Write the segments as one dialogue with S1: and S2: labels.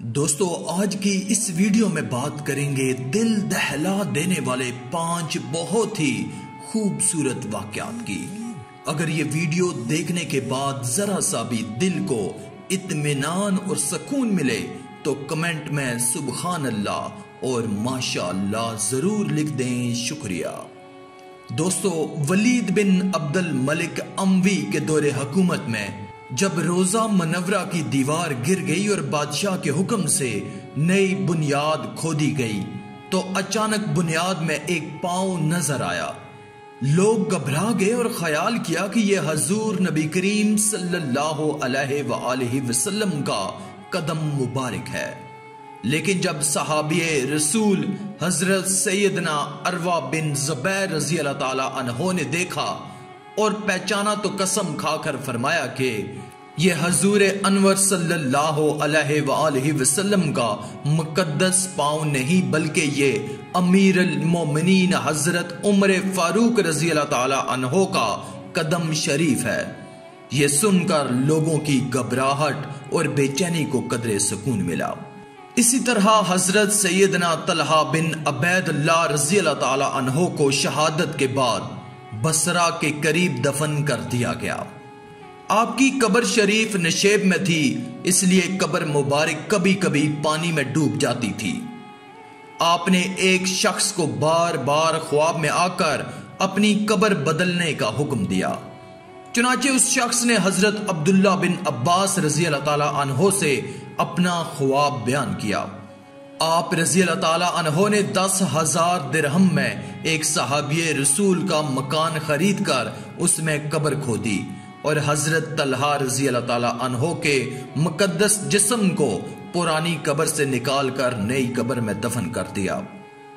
S1: दोस्तों, आज की इस वीडियो में बात करेंगे दिल दहला देने वाले 5 बहुत ही खूबसूरत वाकयात की। अगर ये वीडियो देखने के बाद जरा सा भी दिल को इत्मीनान और सुकून मिले तो कमेंट में सुबहान अल्लाह और माशाअल्लाह जरूर लिख दें। शुक्रिया। दोस्तों, वलीद बिन अब्दुल मलिक अमवी के दौरे हुकूमत में जब रोजा मनवरा की दीवार गिर गई और बादशाह के हुक्म से नई बुनियाद खोदी गई तो अचानक बुनियाद में एक पांव नजर आया। लोग घबरा गए और ख्याल किया कि यह हजूर नबी करीम सल्लल्लाहु अलैहि वसल्लम का कदम मुबारक है। लेकिन जब सहाबिये रसूल हजरत सैयदना अरवा बिन जुबैर रजी अल्लाह ताला अन्हो ने देखा और पहचाना तो कसम खाकर फरमाया कि यह हजूर अनवर सल्लल्लाहु अलैहि वसल्लम का मुकद्दस पांव नहीं बल्कि ये अमीर अल मोमिनीन हजरत उमर फारूक रजी अल्लाह ताला अन्हो का कदम शरीफ है। ये सुनकर लोगों की घबराहट और बेचैनी को कदरे सुकून मिला। इसी तरह हजरत सैयदना तलहा बिन अबैदुल्लाह रजी अल्लाह ताला अन्हो को शहादत के बाद बसरा के करीब दफन कर दिया गया। आपकी कब्र शरीफ नशेब में थी, इसलिए कब्र मुबारक कभी कभी पानी में डूब जाती थी। आपने एक शख्स को बार बार ख्वाब में आकर अपनी कब्र बदलने का हुक्म दिया। चुनाचे उस शख्स ने हजरत अब्दुल्ला बिन अब्बास रजी अल्लाह ताला अन्हो से अपना ख्वाब बयान किया। आप रजी अल्लाह ताला अन्हो ने 10,000 दिरहम में एक सहाबिये रसूल का मकान खरीद कर उसमें कब्र खोदी और हजरत तलहा रजी अल्लाह ताला अन्हो के मुकद्दस जिस्म को पुरानी कब्र से निकाल कर नई कब्र में दफन कर दिया।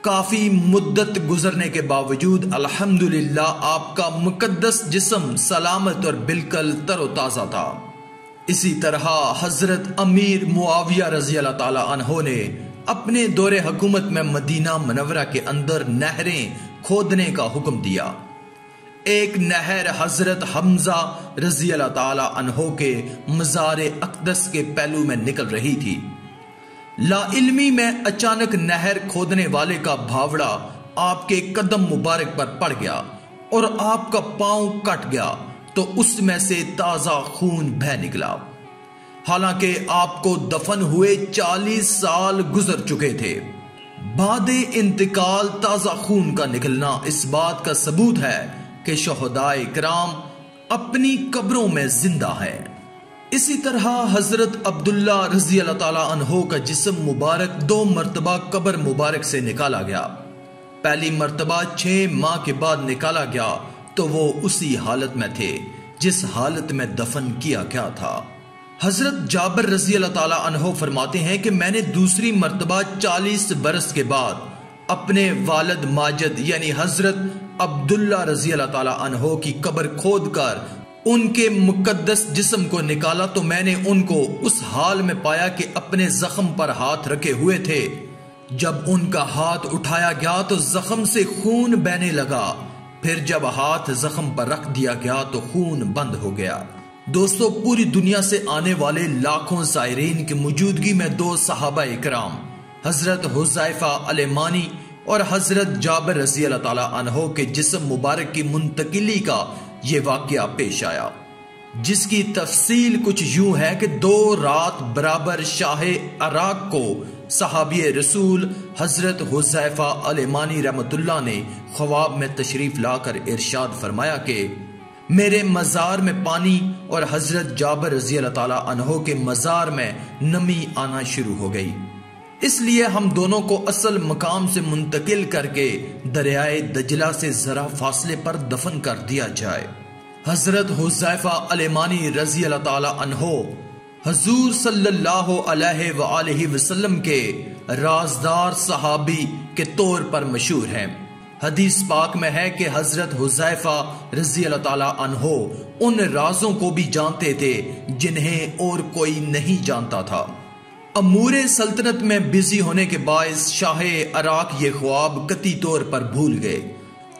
S1: काफी मुद्दत गुजरने के बावजूद अल्हम्दुलिल्लाह आपका मुकद्दस जिस्म सलामत और बिल्कुल तरोताजा था। इसी तरह हजरत अमीर मुआविया रजी अल्लाह ताला अन्हो ने अपने दौरे हुकूमत में मदीना मनवरा के अंदर नहरें खोदने का हुक्म दिया। एक नहर हजरत हमजा रजी अल्लाह ताला अन्हो के मज़ार अक़दस के पहलू में निकल रही थी। लाइल्मी में अचानक नहर खोदने वाले का भावड़ा आपके कदम मुबारक पर पड़ गया और आपका पांव कट गया तो उसमें से ताजा खून बह निकला। हालांकि आपको दफन हुए 40 साल गुजर चुके थे। बाद इंतकाल ताजा खून का निकलना इस बात का सबूत है कि शोहदाए किराम अपनी कब्रों में जिंदा है। इसी तरह हजरत अब्दुल्ला रजी अल्लाह ताला अन्हो का जिस्म मुबारक 2 मरतबा कब्र मुबारक से निकाला गया। पहली मरतबा 6 माह के बाद निकाला गया तो वो उसी हालत में थे जिस हालत में दफन किया गया था। हजरत जाबिर रजी अल्लाह ताला अन्हो फरमाते हैं कि मैंने दूसरी मर्तबा 40 बरस के बाद अपने वालिद माजिद यानी हजरत अब्दुल्ला रजी अल्लाह ताला अन्हो की कब्र खोद कर उनके मुकद्दस जिस्म को निकाला तो मैंने उनको उस हाल में पाया कि अपने जख्म पर हाथ रखे हुए थे। जब उनका हाथ उठाया गया तो जख्म से खून बहने लगा। फिर जब हाथ जख्म पर रख दिया गया तो खून बंद हो गया। दोस्तों, पूरी दुनिया से आने वाले लाखों ज़ायरीन की मौजूदगी में 2 सहाबा इकराम हजरत हुज़ैफा अल-यमानी और हजरत जाबिर रजी अल्लाह ताला अन्हो के जिस्म मुबारक की मुंतकिली का ये वाकया पेश आया, जिसकी तफसील कुछ यूं है कि 2 रात बराबर शाह अराक को सहाबिये रसूल हजरत हुज़ैफा अल-यमानी रहमतुल्लाह ने ख्वाब में तशरीफ लाकर इरशाद फरमाया कि मेरे मज़ार में पानी और हजरत जाबिर रजी अल्लाह ताला अन्हो के मज़ार में नमी आना शुरू हो गई, इसलिए हम दोनों को असल मकाम से मुंतकिल करके दरियाए दजला से जरा फासले पर दफन कर दिया जाए। हजरत हुज़ैफा अल-यमानी रजी अल्लाह ताला अन्हो हजूर सल्लल्लाहु अलैहि वसल्लम के राजदार सहाबी के तौर पर मशहूर हैं। हदीस पाक में है कि हजरत हुज़ैफा रजी अल्लाह ताला अन्हो उन राजों को भी जानते थे जिन्हें और कोई नहीं जानता था। अमूरे सल्तनत में बिजी होने के बायस शाह अराक ये ख्वाब कती तौर पर भूल गए।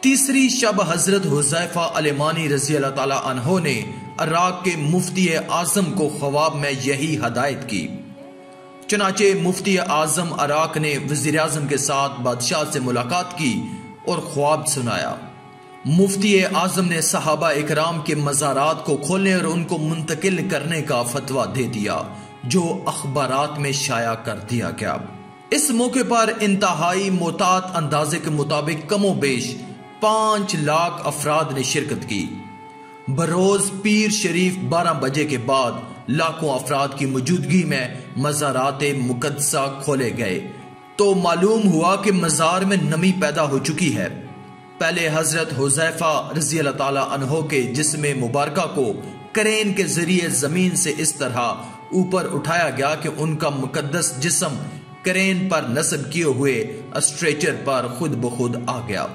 S1: तीसरी शब हजरत हुज़ैफा अल-यमानी रजी अल्लाह ताला अन्हो ने अराक के मुफ्ती आजम को ख्वाब में यही हदायत की। चुनाचे मुफ्ती आजम अराक ने वजीर आजम के साथ बादशाह से मुलाकात की और ख्वाब सुनाया। मुफ्ती आजम ने सहाबा इकराम के मज़ारात को खोलने और उनको मुंतकिल करने का फतवा दे दिया, जो अखबारात में शाया कर दिया गया। इस मौके पर इंतहाई मोहतात अंदाजे के मुताबिक कमोबेश 5 लाख अफराद ने शिरकत की। बरोज पीर शरीफ 12 बजे के बाद लाखों अफराद की मौजूदगी में मज़ारात मुकद्दसा खोले गए तो मालूम हुआ कि मज़ार में नमी पैदा हो चुकी है। पहले हजरत हुज़ैफा रज़ी अल्लाह ताला अन्हो के जिस्म मुबारका को क्रेन के जरिए जमीन से इस तरह ऊपर उठाया गया कि उनका मुकद्दस जिस्म क्रेन पर नस्ब किए हुए स्ट्रेचर पर खुद ब खुद आ गया।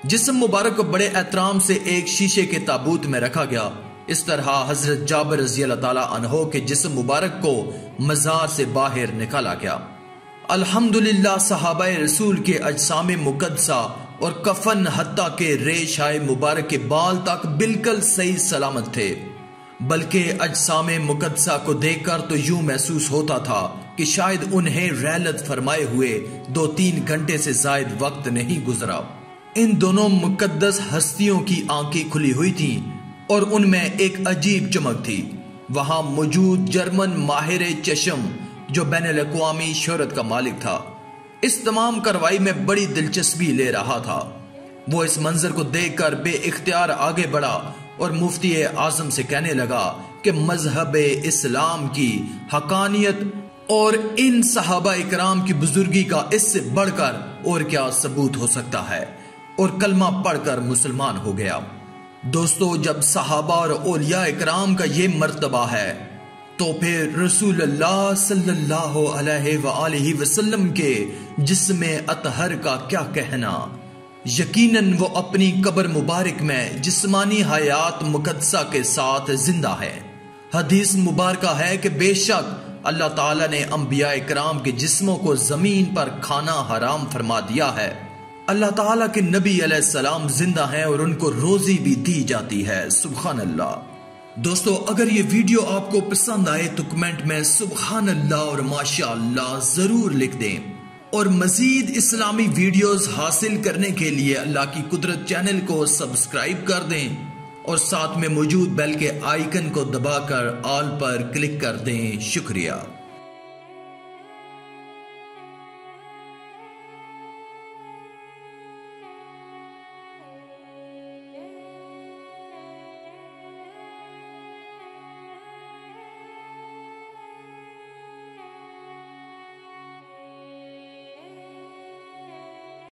S1: जिस्म मुबारक को बड़े एहतराम से एक शीशे के ताबूत में रखा गया। इस तरह हजरत जाबिर रज़ी अल्लाह ताला अन्हो के जिस्म मुबारक को मज़ार से बाहर निकाला गया। अल्हम्दुलिल्लाह सहाबाए रसूल के अजसाम मुकद्दसा और कफन हत्ता के रेशाए मुबारक के बाल तक बिल्कुल सही सलामत थे, बल्कि अजसाम मुकद्दसा को देखकर तो यूं महसूस होता था कि शायद उन्हें रहलत फरमाए हुए 2-3 घंटे से जायद वक्त नहीं गुजरा। इन दोनों मुकद्दस हस्तियों की आंखें खुली हुई थीं और उनमें एक अजीब चमक थी। वहां मौजूद जर्मन माहिर चश्म जो बैनुल अक़वामी शोहरत का मालिक था, इस तमाम कार्रवाई में बड़ी दिलचस्पी ले रहा था। वो इस मंजर को देखकर बेइख्तियार आगे बढ़ा और मुफ्ती आजम से कहने लगा कि मजहब इस्लाम की हकानियत और इन सहाबा इकराम की बुजुर्गी का इससे बढ़कर और क्या सबूत हो सकता है, और कलमा पढ़कर मुसलमान हो गया। दोस्तों, जब सहाबा और औलिया इकराम का ये मर्तबा है तो फिर रसूलुल्लाह सल्लल्लाहु अलैहि वसल्लम के जिस्म अतहर का क्या कहना। यकीनन वो अपनी कब्र मुबारक में जिस्मानी हयात मुकद्दसा के साथ जिंदा है। हदीस मुबारका है कि बेशक अल्लाह ताला ने अंबिया इकराम के जिस्मों को जमीन पर खाना हराम फरमा दिया है। अल्लाह ताला के नबी अलैहिस्सलाम जिंदा हैं और उनको रोजी भी दी जाती है। सुभान अल्लाह। दोस्तों, अगर ये वीडियो आपको पसंद आए तो कमेंट में सुभान अल्लाह और माशाअल्लाह जरूर लिख दें, और मजीद इस्लामी वीडियोस हासिल करने के लिए अल्लाह की कुदरत चैनल को सब्सक्राइब कर दें और साथ में मौजूद बेल के आइकन को दबाकर ऑल पर क्लिक कर दें। शुक्रिया।